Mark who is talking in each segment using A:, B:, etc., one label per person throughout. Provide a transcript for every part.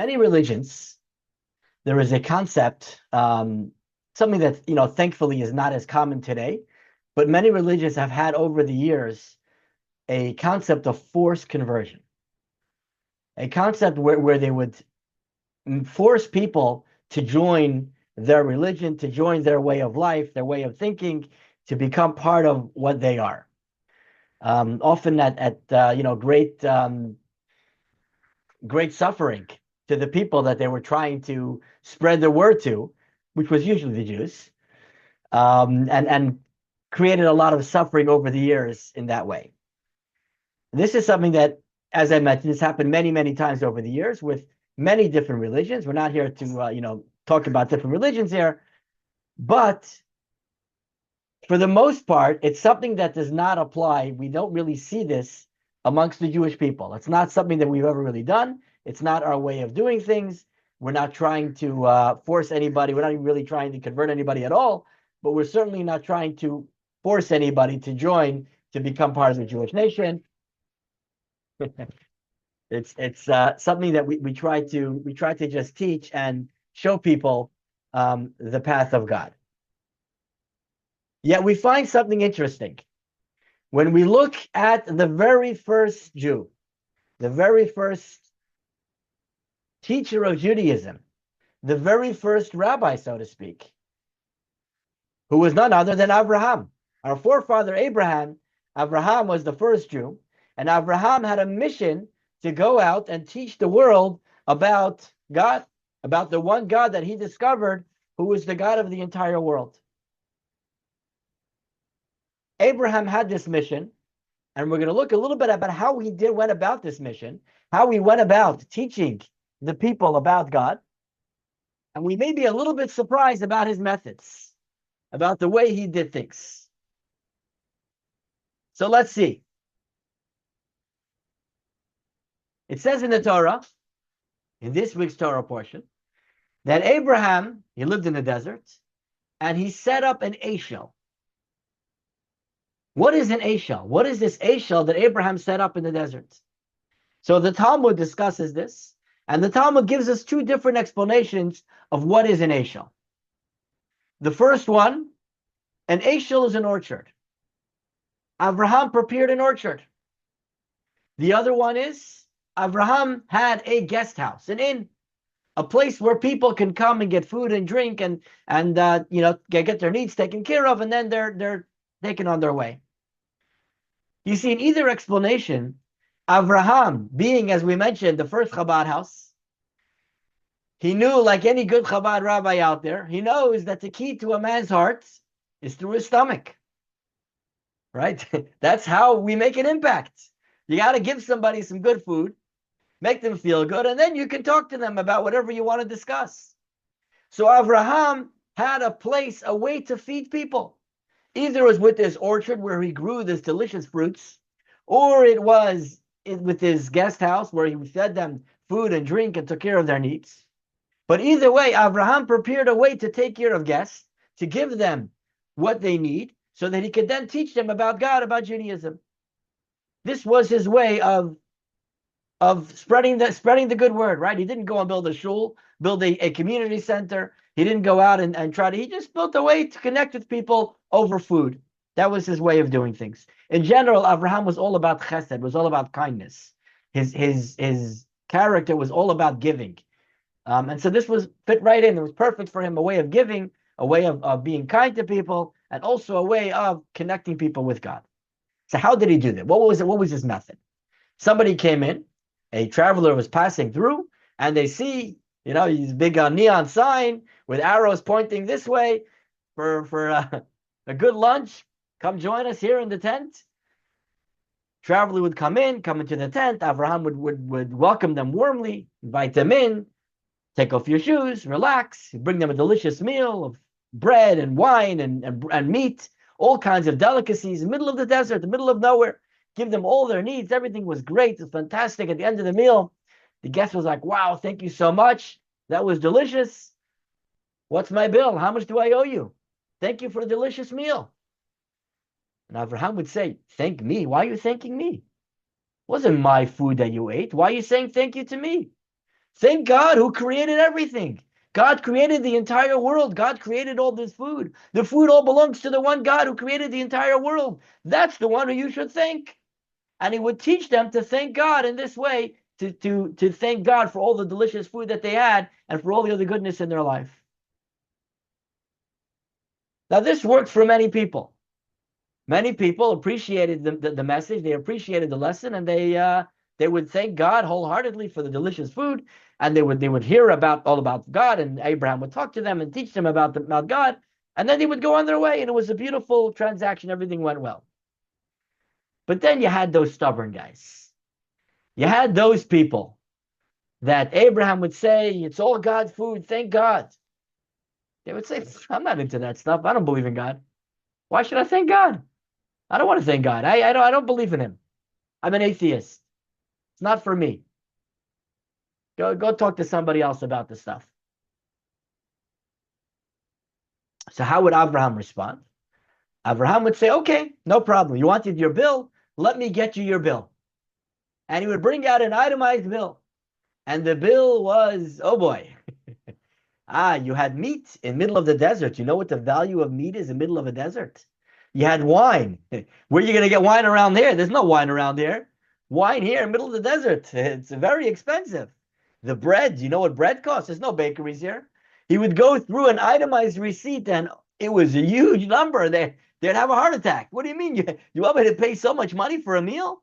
A: many religions, there is a concept, something that, thankfully is not as common today, but many religions have had over the years a concept of forced conversion, a concept where they would force people to join their religion, to join their way of life, their way of thinking, to become part of what they are. Often at great suffering to the people that they were trying to spread the word to, which was usually the Jews, and created a lot of suffering over the years in that way. This is something that, as I mentioned, has happened many, many times over the years with many different religions. We're not here to, talk about different religions here, but for the most part, it's something that does not apply. We don't really see this amongst the Jewish people. It's not something that we've ever really done. It's not our way of doing things. We're not trying to force anybody. We're not even really trying to convert anybody at all, but we're certainly not trying to force anybody to join to become part of the Jewish nation. It's something that we try to just teach and show people the path of God. Yet we find something interesting. When we look at the very first Jew, the very first teacher of Judaism, the very first rabbi, so to speak, who was none other than Abraham. Our forefather Abraham was the first Jew, and Abraham had a mission to go out and teach the world about God, about the one God that he discovered, who was the God of the entire world. Abraham had this mission, and we're going to look a little bit about how he went about this mission, how he went about teaching the people about God, and we may be a little bit surprised about his methods, about the way he did things. So let's see. It says in the Torah, in this week's Torah portion, that Abraham, he lived in the desert, and he set up an Eshel. What is an Eshel? What is this Eshel that Abraham set up in the desert? So the Talmud discusses this, and the Talmud gives us two different explanations of what is an Eshel. The first one, an Eshel is an orchard. Abraham prepared an orchard. The other one is, Abraham had a guest house, an inn, a place where people can come and get food and drink and get their needs taken care of, and then they're taken on their way. You see, in either explanation, Abraham, being, as we mentioned, the first Chabad house, he knew, like any good Chabad rabbi out there, he knows that the key to a man's heart is through his stomach, right? That's how we make an impact. You got to give somebody some good food, make them feel good, and then you can talk to them about whatever you want to discuss. So Abraham had a place, a way to feed people. Either it was with this orchard where he grew this delicious fruits, or it was with his guest house where he fed them food and drink and took care of their needs. But either way, Abraham prepared a way to take care of guests, to give them what they need, so that he could then teach them about God, about Judaism. This was his way of spreading the good word, right? He didn't go and build a shul, build a community center. He didn't go out and try to, he just built a way to connect with people over food. That was his way of doing things. In general, Abraham was all about chesed, was all about kindness. His character was all about giving. And so this was fit right in. It was perfect for him, a way of giving, a way of being kind to people, and also a way of connecting people with God. So how did he do that? What was his method? Somebody came in, a traveler was passing through, and they see, this big neon sign with arrows pointing this way for a good lunch. Come join us here in the tent. Traveler would come into the tent. Abraham would welcome them warmly, invite them in, take off your shoes, relax, bring them a delicious meal of bread and wine and meat, all kinds of delicacies, middle of the desert, the middle of nowhere. Give them all their needs. Everything was great. It was fantastic. At the end of the meal, the guest was like, wow, thank you so much. That was delicious. What's my bill? How much do I owe you? Thank you for the delicious meal. And Abraham would say, thank me? Why are you thanking me? It wasn't my food that you ate. Why are you saying thank you to me? Thank God who created everything. God created the entire world. God created all this food. The food all belongs to the one God who created the entire world. That's the one who you should thank. And he would teach them to thank God in this way, to thank God for all the delicious food that they had and for all the other goodness in their life. Now, this worked for many people. Many people appreciated the message, they appreciated the lesson, and they would thank God wholeheartedly for the delicious food, and they would hear all about God, and Abraham would talk to them and teach them about God, and then they would go on their way, and it was a beautiful transaction. Everything went well. But then you had those stubborn guys. You had those people that Abraham would say, it's all God's food, thank God. They would say, I'm not into that stuff. I don't believe in God. Why should I thank God? I don't want to thank God. I don't believe in him. I'm an atheist. It's not for me. Go talk to somebody else about this stuff. So how would Abraham respond? Abraham would say, okay, no problem. You wanted your bill? Let me get you your bill. And he would bring out an itemized bill. And the bill was, oh boy. You had meat in the middle of the desert. You know what the value of meat is in the middle of a desert? You had wine. Where are you going to get wine around there? There's no wine around there. Wine here in the middle of the desert. It's very expensive. The bread, you know what bread costs? There's no bakeries here. He would go through an itemized receipt, and it was a huge number. They'd have a heart attack. What do you mean? You want me to pay so much money for a meal?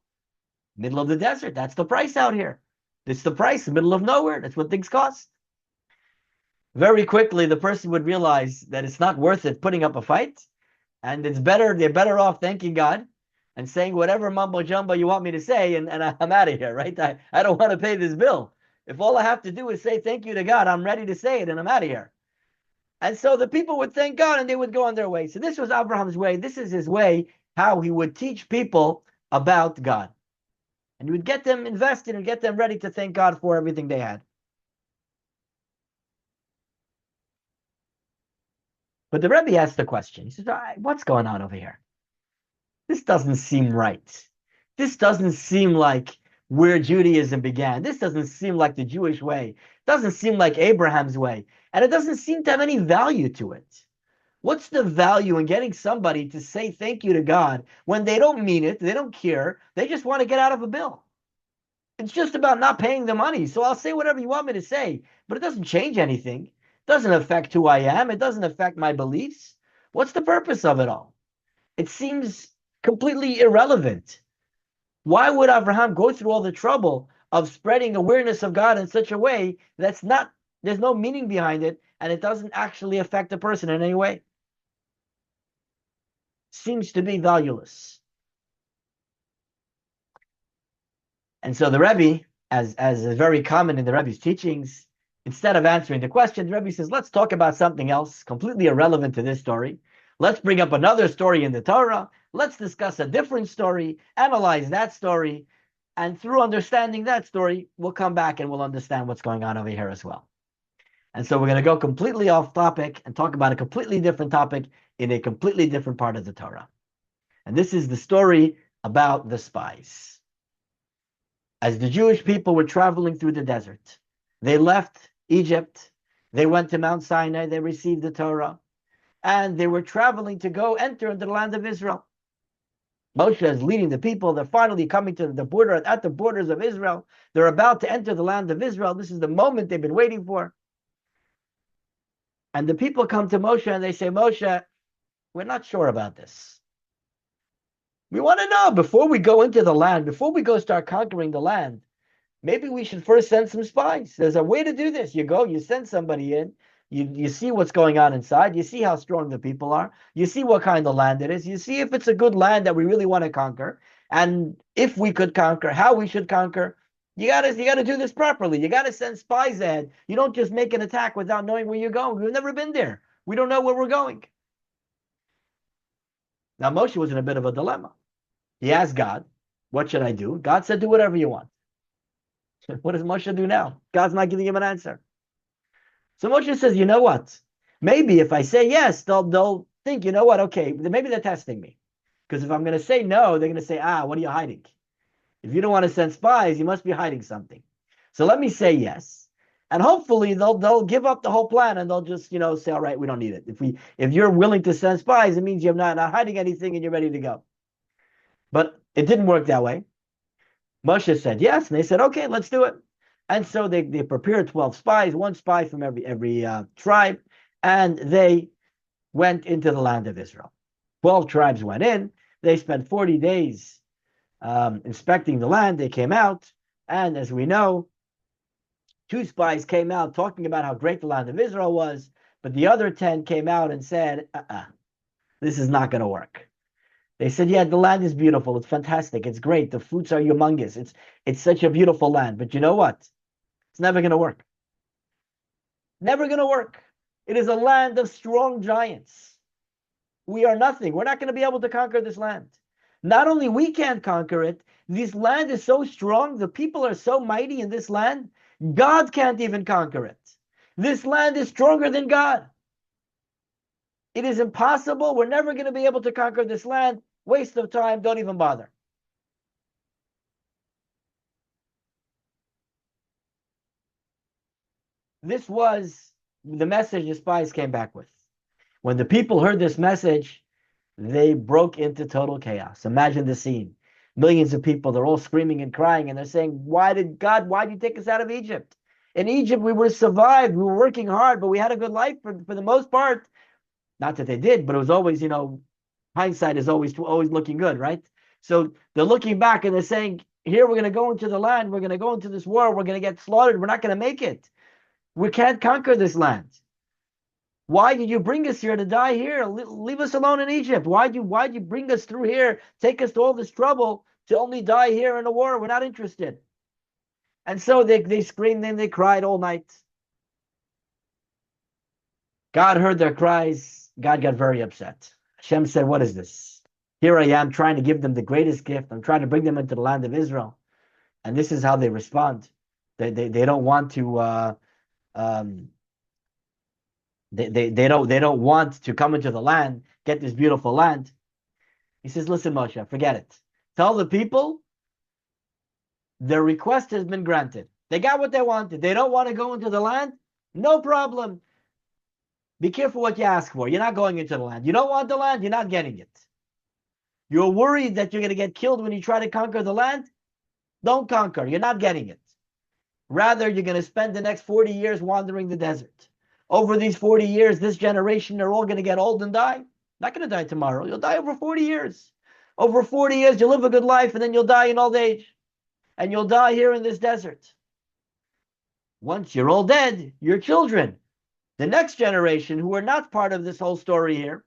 A: Middle of the desert. That's the price out here. It's the price, middle of nowhere. That's what things cost. Very quickly, the person would realize that it's not worth it putting up a fight, and they're better off thanking God and saying whatever mumbo jumbo you want me to say, and I'm out of here, right? I don't want to pay this bill. If all I have to do is say thank you to God, I'm ready to say it, and I'm out of here. And so the people would thank God, and they would go on their way. So this was Abraham's way. This is his way, how he would teach people about God. And he would get them invested and get them ready to thank God for everything they had. But the Rebbe asked the question. He says, what's going on over here? This doesn't seem right. This doesn't seem like where Judaism began. This doesn't seem like the Jewish way. It doesn't seem like Abraham's way. And it doesn't seem to have any value to it. What's the value in getting somebody to say thank you to God when they don't mean it, they don't care, they just want to get out of a bill? It's just about not paying the money. So I'll say whatever you want me to say, but it doesn't change anything. It doesn't affect who I am. It doesn't affect my beliefs. What's the purpose of it all? It seems completely irrelevant. Why would Abraham go through all the trouble of spreading awareness of God in such a way there's no meaning behind it, and it doesn't actually affect the person in any way? Seems to be valueless. And so the Rebbe, as is very common in the Rebbe's teachings, instead of answering the question, the Rebbe says, let's talk about something else completely irrelevant to this story. Let's bring up another story in the Torah. Let's discuss a different story, analyze that story, and through understanding that story, we'll come back and we'll understand what's going on over here as well. And so we're going to go completely off topic and talk about a completely different topic in a completely different part of the Torah. And this is the story about the spies. As the Jewish people were traveling through the desert, they left Egypt, they went to Mount Sinai, they received the Torah, and they were traveling to go enter into the land of Israel. Moshe is leading the people. They're finally coming to the border, at the borders of Israel. They're about to enter the land of Israel. This is the moment they've been waiting for. And the people come to Moshe and they say, Moshe, we're not sure about this. We want to know, before we go into the land, before we go start conquering the land, maybe we should first send some spies. There's a way to do this. You go, you send somebody in, you see what's going on inside, you see how strong the people are, you see what kind of land it is, you see if it's a good land that we really want to conquer, and if we could conquer, how we should conquer. You gotta do this properly. You gotta send spies ahead. You don't just make an attack without knowing where you're going. We've never been there. We don't know where we're going. Now Moshe was in a bit of a dilemma. He asked God, what should I do? God said, do whatever you want. What does Moshe do now? God's not giving him an answer. So Moshe says, you know what? Maybe if I say yes, they'll think, you know what? Okay, maybe they're testing me. Because if I'm going to say no, they're going to say, what are you hiding? If you don't want to send spies, you must be hiding something. So let me say yes. And hopefully they'll give up the whole plan and they'll just, say, all right, we don't need it. If you're willing to send spies, it means you're not hiding anything and you're ready to go. But it didn't work that way. Moshe said yes, and they said, okay, let's do it. And so they prepared 12 spies, one spy from every tribe, and they went into the land of Israel. 12 tribes went in. They spent 40 days inspecting the land. They came out, and as we know, 2 spies came out talking about how great the land of Israel was, but the other 10 came out and said, this is not going to work. They said, yeah, the land is beautiful. It's fantastic. It's great. The fruits are humongous. It's such a beautiful land. But you know what? It's never going to work. Never going to work. It is a land of strong giants. We are nothing. We're not going to be able to conquer this land. Not only we can't conquer it, this land is so strong, the people are so mighty in this land, God can't even conquer it. This land is stronger than God. It is impossible. We're never going to be able to conquer this land. Waste of time. Don't even bother. This was the message the spies came back with. When the people heard this message, they broke into total chaos. Imagine the scene. Millions of people, they're all screaming and crying, and they're saying, why did you take us out of Egypt? In Egypt, we were survived. We were working hard, but we had a good life for the most part. Not that they did, but it was always, hindsight is always looking good, right? So they're looking back and they're saying, here we're going to go into the land. We're going to go into this war. We're going to get slaughtered. We're not going to make it. We can't conquer this land. Why did you bring us here to die here? Leave us alone in Egypt. Why'd you bring us through here, take us to all this trouble to only die here in a war? We're not interested. And so they screamed and they cried all night. God heard their cries. God got very upset. Hashem said, what is this? Here I am trying to give them the greatest gift. I'm trying to bring them into the land of Israel. And this is how they respond. They don't want to they don't want to come into the land, get this beautiful land. He says, listen, Moshe, forget it. Tell the people their request has been granted. They got what they wanted. They don't want to go into the land? No problem. Be careful what you ask for. You're not going into the land. You don't want the land, you're not getting it. You're worried that you're going to get killed when you try to conquer the land? Don't conquer. You're not getting it. Rather, you're going to spend the next 40 years wandering the desert. Over these 40 years, this generation, they're all going to get old and die. Not going to die tomorrow. You'll die over 40 years. Over 40 years, you'll live a good life, and then you'll die in old age. And you'll die here in this desert. Once you're all dead, your children, the next generation who are not part of this whole story here,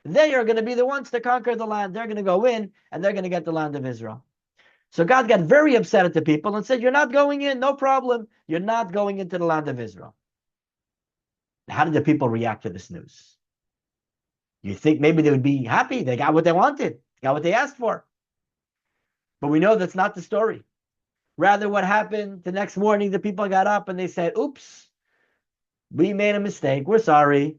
A: they are going to be the ones to conquer the land. They're going to go in, and they're going to get the land of Israel. So God got very upset at the people and said, you're not going in, no problem. You're not going into the land of Israel. How did the people react to this news? You think maybe they would be happy? They got what they wanted, got what they asked for. But we know that's not the story. Rather, what happened the next morning, the people got up and they said, oops, we made a mistake. We're sorry.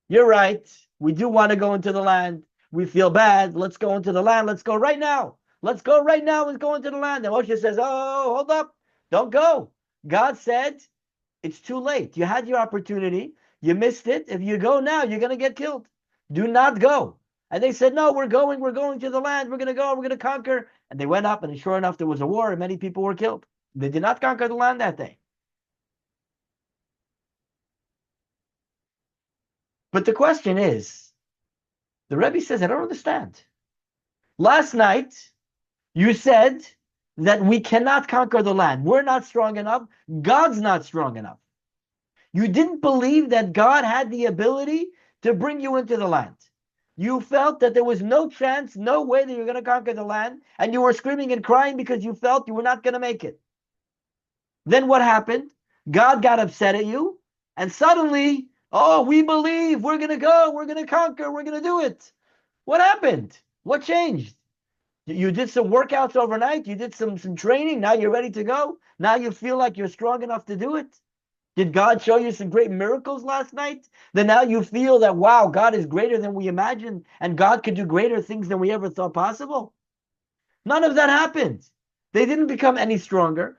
A: You're right. We do want to go into the land. We feel bad. Let's go into the land. Let's go right now. Let's go right now and go into the land. And Moshe says, oh, hold up. Don't go. God said, it's too late. You had your opportunity. You missed it. If you go now, you're going to get killed. Do not go. And they said, no, we're going to the land. We're going to go. We're going to conquer. And they went up, and sure enough, there was a war, and many people were killed. They did not conquer the land that day. But the question is, the Rebbe says, I don't understand. Last night, you said that we cannot conquer the land. We're not strong enough. God's not strong enough. You didn't believe that God had the ability to bring you into the land. You felt that there was no chance, no way that you were going to conquer the land, and you were screaming and crying because you felt you were not going to make it. Then what happened? God got upset at you, and suddenly, oh, we believe, we're going to go, we're going to conquer, we're going to do it. What happened? What changed? You did some workouts overnight, you did some training, now you're ready to go? Now you feel like you're strong enough to do it? Did God show you some great miracles last night? Then now you feel that, wow, God is greater than we imagined, and God could do greater things than we ever thought possible? None of that happened. They didn't become any stronger.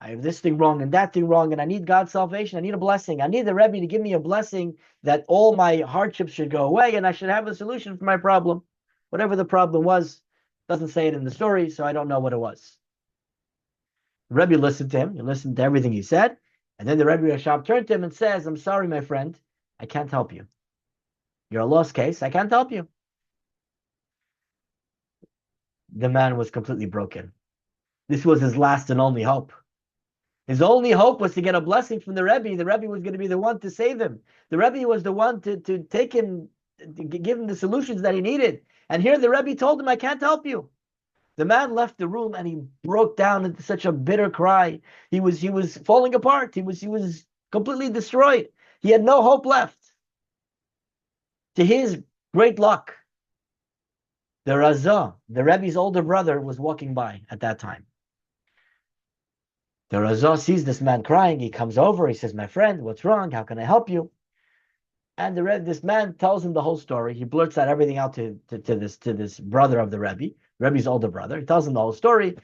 A: I have this thing wrong and that thing wrong, and I need God's salvation. I need a blessing. I need the Rebbe to give me a blessing that all my hardships should go away and I should have a solution for my problem. Whatever the problem was, doesn't say it in the story, so I don't know what it was. The Rebbe listened to him. He listened to everything he said. And then the Rebbe Rashab turned to him and says, I'm sorry, my friend. I can't help you. You're a lost case. I can't help you. The man was completely broken. This was his last and only hope. His only hope was to get a blessing from the Rebbe. The Rebbe was going to be the one to save him. The Rebbe was the one to take him, to give him the solutions that he needed. And here the Rebbe told him, I can't help you. The man left the room and he broke down into such a bitter cry. He was falling apart. He was completely destroyed. He had no hope left. To his great luck, the Razah, the Rebbe's older brother, was walking by at that time. The Razah sees this man crying. He comes over. He says, my friend, what's wrong? How can I help you? And this man tells him the whole story. He blurts out everything out to this brother of the Rebbe's older brother. He tells him the whole story.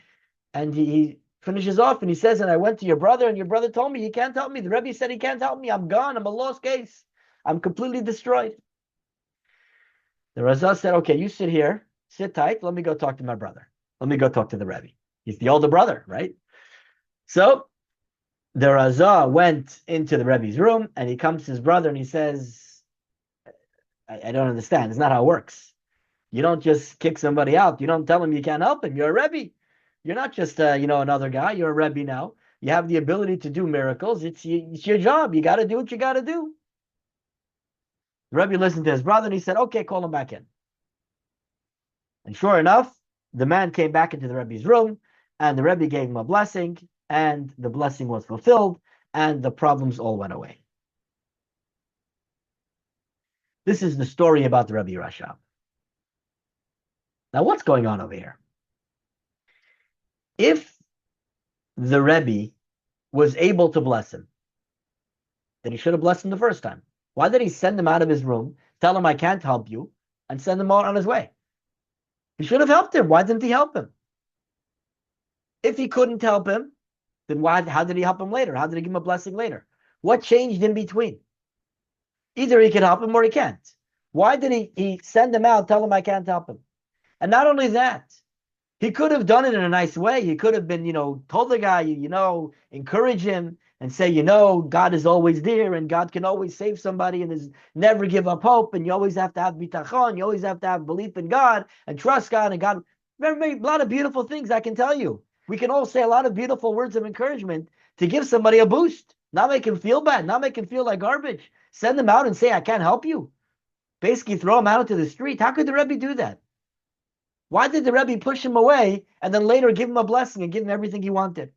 A: And he finishes off and he says, and I went to your brother and your brother told me he can't help me. The Rebbe said he can't help me. I'm gone. I'm a lost case. I'm completely destroyed. The Razah said, okay, you sit here. Sit tight. Let me go talk to my brother. Let me go talk to the Rebbe. He's the older brother, right? So the Razah went into the Rebbe's room and he comes to his brother and he says, I don't understand. It's not how it works. You don't just kick somebody out. You don't tell him you can't help him. You're a Rebbe. You're not just another guy. You're a Rebbe now. You have the ability to do miracles. It's your job. You got to do what you got to do. The Rebbe listened to his brother and he said, okay, call him back in. And sure enough, the man came back into the Rebbe's room and the Rebbe gave him a blessing and the blessing was fulfilled and the problems all went away. This is the story about the Rebbe Rashab. Now, what's going on over here? If the Rebbe was able to bless him, then he should have blessed him the first time. Why did he send him out of his room, tell him I can't help you, and send him on his way? He should have helped him. Why didn't he help him? If he couldn't help him, then how did he help him later? How did he give him a blessing later? What changed in between? Either he can help him or he can't. Why did he send him out, tell him I can't help him? And not only that, he could have done it in a nice way. He could have been, told the guy, encourage him and say, God is always there and God can always save somebody and is never give up hope. And you always have to have bitachon. You always have to have belief in God and trust God and God. A lot of beautiful things I can tell you. We can all say a lot of beautiful words of encouragement to give somebody a boost, not make him feel bad, not make him feel like garbage. Send them out and say, I can't help you. Basically throw him out into the street. How could the Rebbe do that? Why did the Rebbe push him away and then later give him a blessing and give him everything he wanted?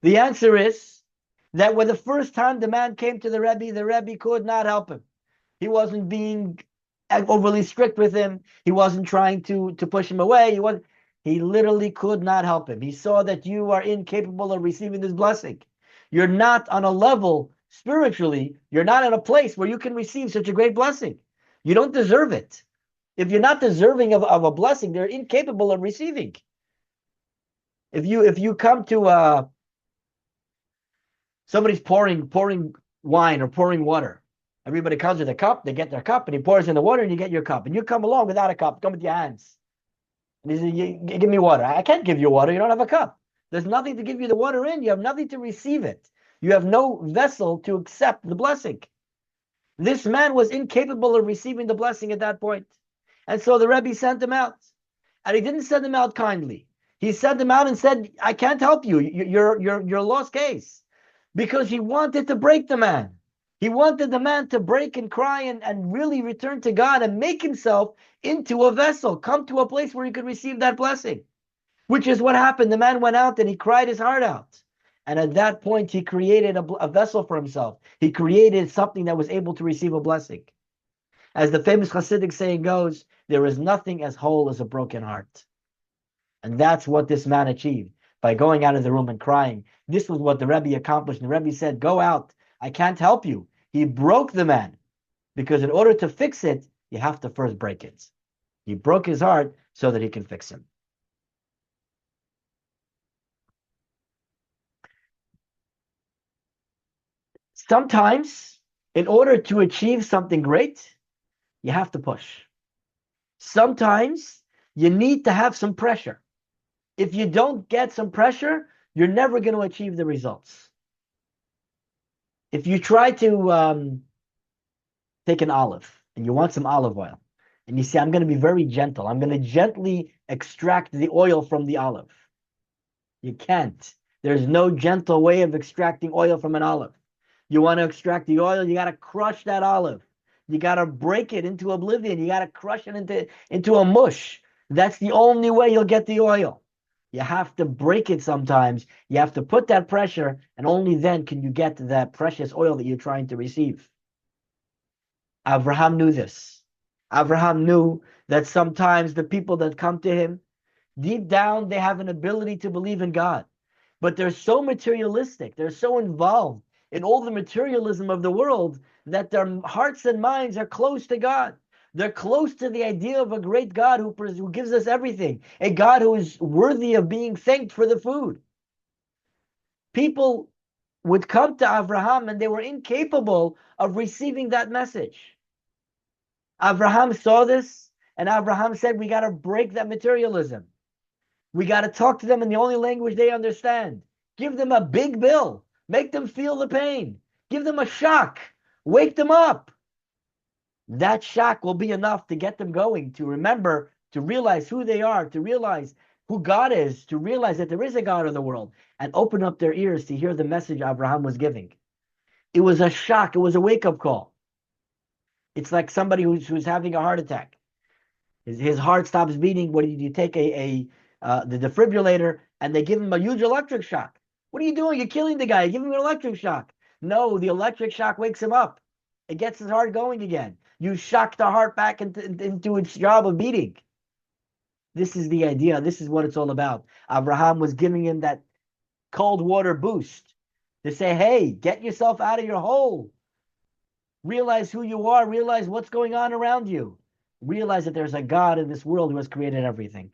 A: The answer is that when the first time the man came to the Rebbe could not help him. He wasn't being overly strict with him. He wasn't trying to push him away. He literally could not help him. He saw that you are incapable of receiving this blessing. You're not on a level spiritually. You're not in a place where you can receive such a great blessing. You don't deserve it. If you're not deserving of a blessing, they're incapable of receiving. If you come to somebody's pouring wine or pouring water, everybody comes with a cup, they get their cup, and he pours in the water, and you get your cup. And you come along without a cup, come with your hands. And he says, give me water. I can't give you water. You don't have a cup. There's nothing to give you the water in. You have nothing to receive it. You have no vessel to accept the blessing. This man was incapable of receiving the blessing at that point. And so the Rebbe sent him out. And he didn't send him out kindly. He sent him out and said, I can't help you. You're a lost case. Because he wanted to break the man. He wanted the man to break and cry and really return to God and make himself into a vessel, come to a place where he could receive that blessing, which is what happened. The man went out and he cried his heart out. And at that point, he created a vessel for himself. He created something that was able to receive a blessing. As the famous Hasidic saying goes, there is nothing as whole as a broken heart. And that's what this man achieved by going out of the room and crying. This was what the Rebbe accomplished. And the Rebbe said, go out. I can't help you. He broke the man because in order to fix it, you have to first break it. He broke his heart so that he can fix him. Sometimes, in order to achieve something great, you have to push. Sometimes you need to have some pressure. If you don't get some pressure, you're never going to achieve the results. If you try to take an olive and you want some olive oil, and you say, I'm going to be very gentle, I'm going to gently extract the oil from the olive. You can't. There's no gentle way of extracting oil from an olive. You want to extract the oil, you got to crush that olive. You got to break it into oblivion. You got to crush it into a mush. That's the only way you'll get the oil. You have to break it sometimes. You have to put that pressure, and only then can you get that precious oil that you're trying to receive. Abraham knew this. Abraham knew that sometimes the people that come to him, deep down, they have an ability to believe in God. But they're so materialistic. They're so involved in all the materialism of the world that their hearts and minds are close to God. They're close to the idea of a great God who gives us everything, a God who is worthy of being thanked for the food. People would come to Abraham and they were incapable of receiving that message. Abraham saw this, and Abraham said, we got to break that materialism. We got to talk to them in the only language they understand. Give them a big bill. Make them feel the pain. Give them a shock. Wake them up. That shock will be enough to get them going, to remember, to realize who they are, to realize who God is, to realize that there is a God in the world, and open up their ears to hear the message Abraham was giving. It was a shock. It was a wake-up call. It's like somebody who's having a heart attack. His heart stops beating. What do you take the defibrillator and they give him a huge electric shock? What are you doing? You're killing the guy. You give him an electric shock. No, the electric shock wakes him up. It gets his heart going again. You shock the heart back into its job of beating. This is the idea. This is what it's all about. Abraham was giving him that cold water boost to say, hey, get yourself out of your hole. Realize who you are. Realize what's going on around you. Realize that there's a God in this world who has created everything.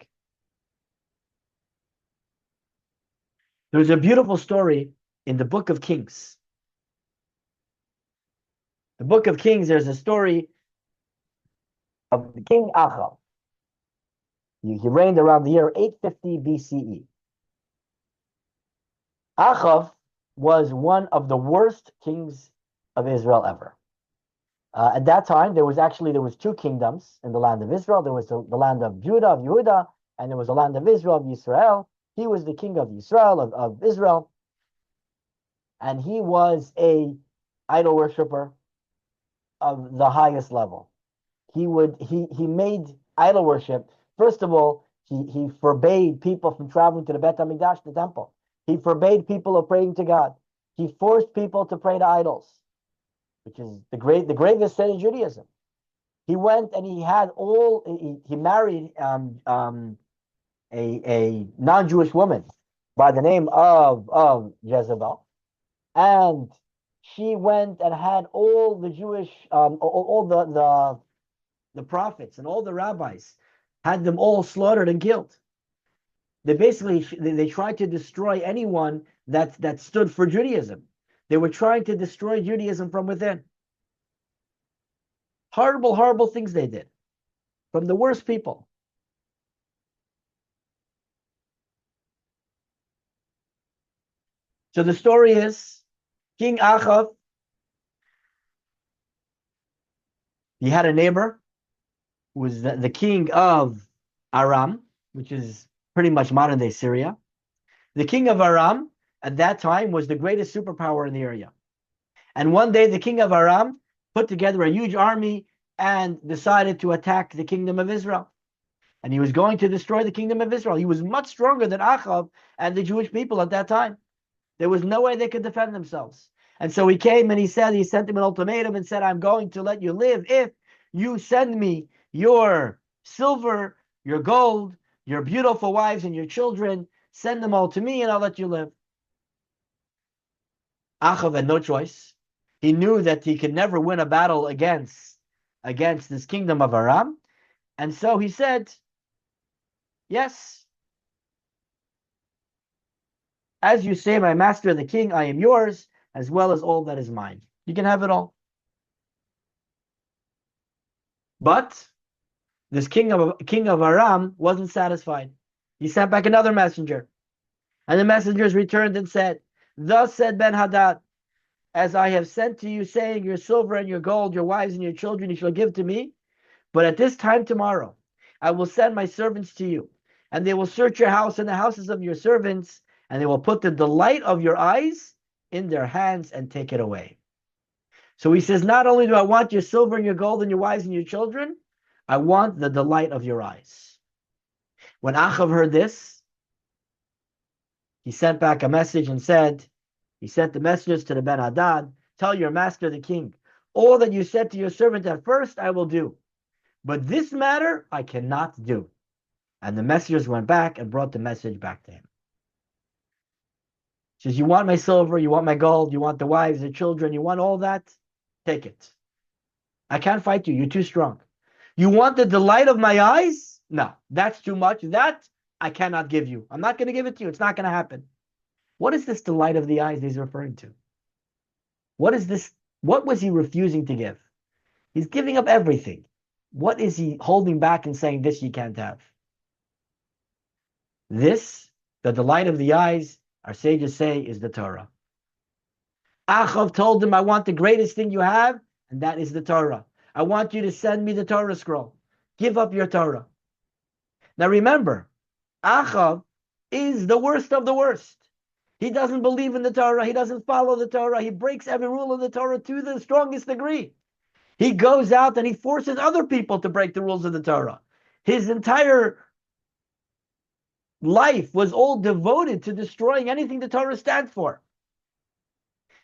A: There's a beautiful story in the book of Kings. The book of Kings, there's a story of King Achab. He reigned around the year 850 BCE. Achab was one of the worst kings of Israel ever. At that time, there was two kingdoms in the land of Israel. There was the land of Judah, of Yehuda, and there was the land of Israel, of Israel. He was the king of Israel, of Israel. And he was a idol worshiper of the highest level. He made idol worship. First of all, he forbade people from traveling to the Bet HaMikdash, the temple. He forbade people of praying to God. He forced people to pray to idols, which is the gravest sin in Judaism. He went and he married a non-Jewish woman by the name of Jezebel, and she went and had all the Jewish all the prophets and all the rabbis, had them all slaughtered and killed. They tried to destroy anyone that stood for Judaism. They were trying to destroy Judaism from within. Horrible, horrible things they did from the worst people. So the story is, King Achab, he had a neighbor who was the king of Aram, which is pretty much modern-day Syria. The king of Aram at that time was the greatest superpower in the area. And one day the king of Aram put together a huge army and decided to attack the kingdom of Israel. And he was going to destroy the kingdom of Israel. He was much stronger than Achab and the Jewish people at that time. There was no way they could defend themselves. And so he came and he sent him an ultimatum and said, I'm going to let you live if you send me your silver, your gold, your beautiful wives and your children. Send them all to me and I'll let you live. Achab had no choice. He knew that he could never win a battle against this kingdom of Aram. And so he said, yes, as you say, my master the king, I am yours. as well as all that is mine. You can have it all. But this king of Aram wasn't satisfied. He sent back another messenger. And the messengers returned and said, Thus said Ben-Hadad, as I have sent to you, saying, your silver and your gold, your wives and your children you shall give to me. But at this time tomorrow, I will send my servants to you, and they will search your house and the houses of your servants, and they will put the delight of your eyes in their hands and take it away. So he says, not only do I want your silver and your gold and your wives and your children, I want the delight of your eyes. When Achav heard this, he sent back a message and said, he sent the messengers to the Ben-Hadad, tell your master the king, all that you said to your servant at first I will do, but this matter I cannot do. And the messengers went back and brought the message back to him. He says, you want my silver, you want my gold, you want the wives, the children, you want all that? Take it. I can't fight you, you're too strong. You want the delight of my eyes? No, that's too much. That I cannot give you. I'm not going to give it to you. It's not going to happen. What is this delight of the eyes he's referring to? What is this? What was he refusing to give? He's giving up everything. What is he holding back and saying, this you can't have? This, the delight of the eyes, our sages say, is the Torah. Achav told him, I want the greatest thing you have, and that is the Torah. I want you to send me the Torah scroll. Give up your Torah. Now remember, Achav is the worst of the worst. He doesn't believe in the Torah. He doesn't follow the Torah. He breaks every rule of the Torah to the strongest degree. He goes out and he forces other people to break the rules of the Torah. His entire life was all devoted to destroying anything the Torah stands for.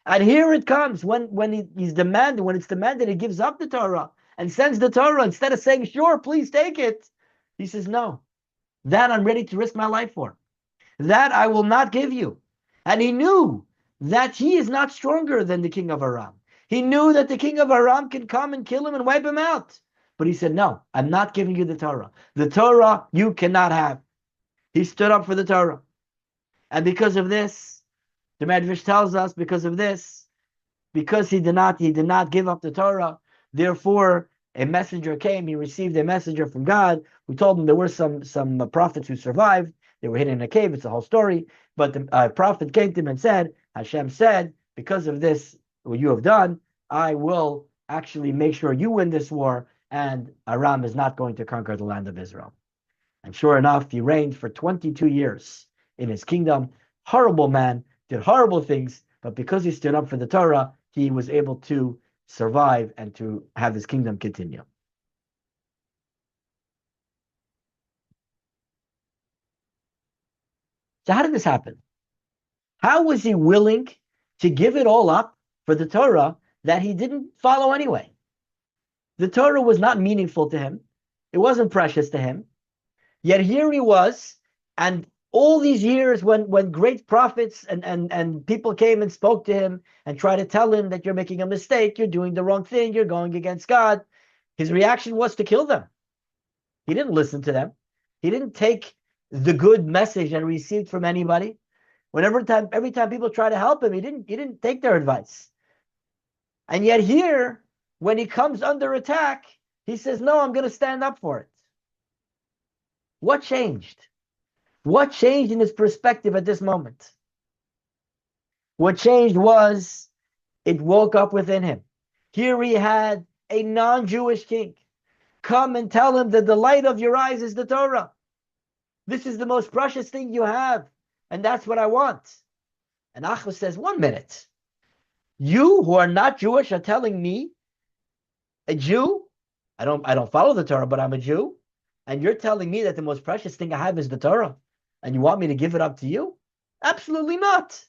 A: And here it comes when he's demanded, when it's demanded, he gives up the Torah and sends the Torah instead of saying, sure, please take it. He says, no, that I'm ready to risk my life for. That I will not give you. And he knew that he is not stronger than the king of Aram. He knew that the king of Aram can come and kill him and wipe him out. But he said, no, I'm not giving you the Torah. The Torah you cannot have. He stood up for the Torah. And because of this, the Medrash tells us, because of this, because he did not give up the Torah, therefore a messenger came, he received a messenger from God who told him there were some prophets who survived. They were hidden in a cave, it's a whole story. But the prophet came to him and said, Hashem said, because of this, what you have done, I will actually make sure you win this war, and Aram is not going to conquer the land of Israel. And sure enough, he reigned for 22 years in his kingdom. Horrible man, did horrible things, but because he stood up for the Torah, he was able to survive and to have his kingdom continue. So how did this happen? How was he willing to give it all up for the Torah that he didn't follow anyway? The Torah was not meaningful to him. It wasn't precious to him. Yet here he was, and all these years when great prophets and people came and spoke to him and tried to tell him that you're making a mistake, you're doing the wrong thing, you're going against God, his reaction was to kill them. He didn't listen to them. He didn't take the good message and received from anybody. Every time people try to help him, he didn't take their advice. And yet here, when he comes under attack, he says, no, I'm going to stand up for it. What changed? What changed in his perspective at this moment? What changed was it woke up within him. Here he had a non-Jewish king come and tell him the delight of your eyes is the Torah. This is the most precious thing you have, and that's what I want. And Achav says, 1 minute. You who are not Jewish are telling me, a Jew, I don't follow the Torah, but I'm a Jew, and you're telling me that the most precious thing I have is the Torah, and you want me to give it up to you? Absolutely not.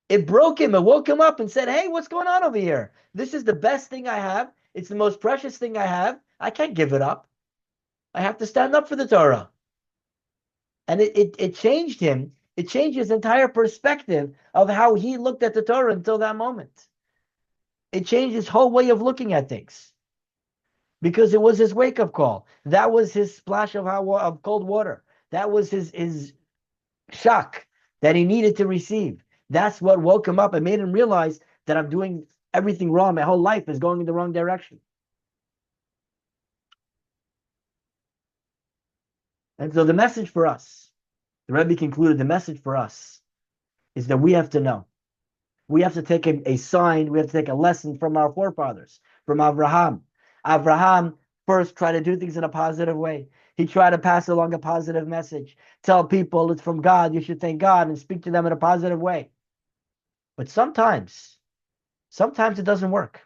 A: It broke him. It woke him up and said, hey, what's going on over here? This is the best thing I have. It's the most precious thing I have. I can't give it up. I have to stand up for the Torah. And it changed him. It changed his entire perspective of how he looked at the Torah until that moment. It changed his whole way of looking at things. Because it was his wake-up call. That was his splash of cold water. That was his shock that he needed to receive. That's what woke him up and made him realize that I'm doing everything wrong. My whole life is going in the wrong direction. And so the message for us, the Rebbe concluded, the message for us is that we have to know. We have to take a sign, we have to take a lesson from our forefathers, from Avraham. Avraham first tried to do things in a positive way. He tried to pass along a positive message. Tell people it's from God, you should thank God, and speak to them in a positive way. But sometimes it doesn't work.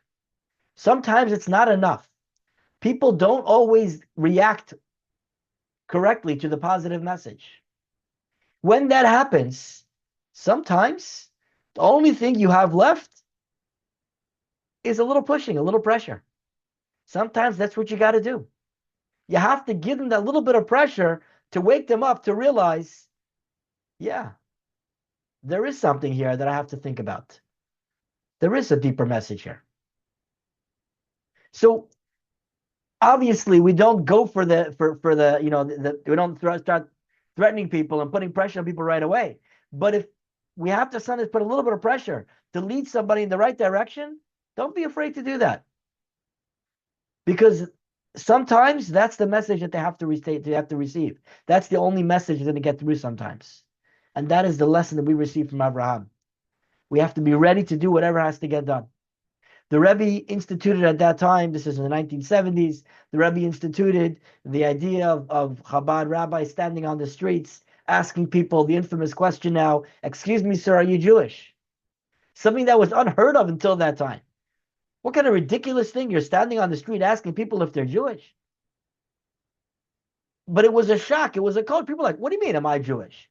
A: Sometimes it's not enough. People don't always react correctly to the positive message. When that happens, sometimes the only thing you have left is a little pushing, a little pressure. Sometimes that's what you got to do. You have to give them that little bit of pressure to wake them up to realize, yeah, there is something here that I have to think about. There is a deeper message here. So obviously, we don't go for the we don't start threatening people and putting pressure on people right away. But if we have to sometimes put a little bit of pressure to lead somebody in the right direction, don't be afraid to do that. Because sometimes that's the message that they have to receive. That's the only message they're going to get through sometimes. And that is the lesson that we receive from Abraham. We have to be ready to do whatever has to get done. The Rebbe instituted at that time, this is in the 1970s, the Rebbe instituted the idea of Chabad rabbis standing on the streets, asking people the infamous question now, excuse me, sir, are you Jewish? Something that was unheard of until that time. What kind of ridiculous thing? You're standing on the street asking people if they're Jewish. But it was a shock. It was a code. People were like, what do you mean, am I Jewish?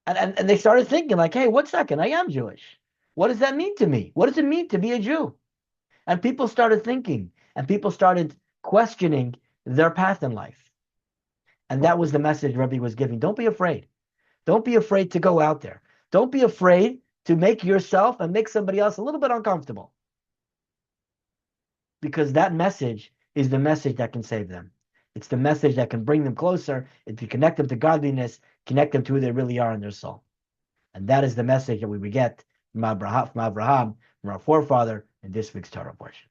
A: And they started thinking like, hey, 1 second, I am Jewish. What does that mean to me? What does it mean to be a Jew? And people started thinking, and people started questioning their path in life. And that was the message Rabbi was giving. Don't be afraid. Don't be afraid to go out there. Don't be afraid to make yourself and make somebody else a little bit uncomfortable. Because that message is the message that can save them. It's the message that can bring them closer, and to connect them to godliness, connect them to who they really are in their soul. And that is the message that we get from Abraham, from our forefather, in this week's Torah portion.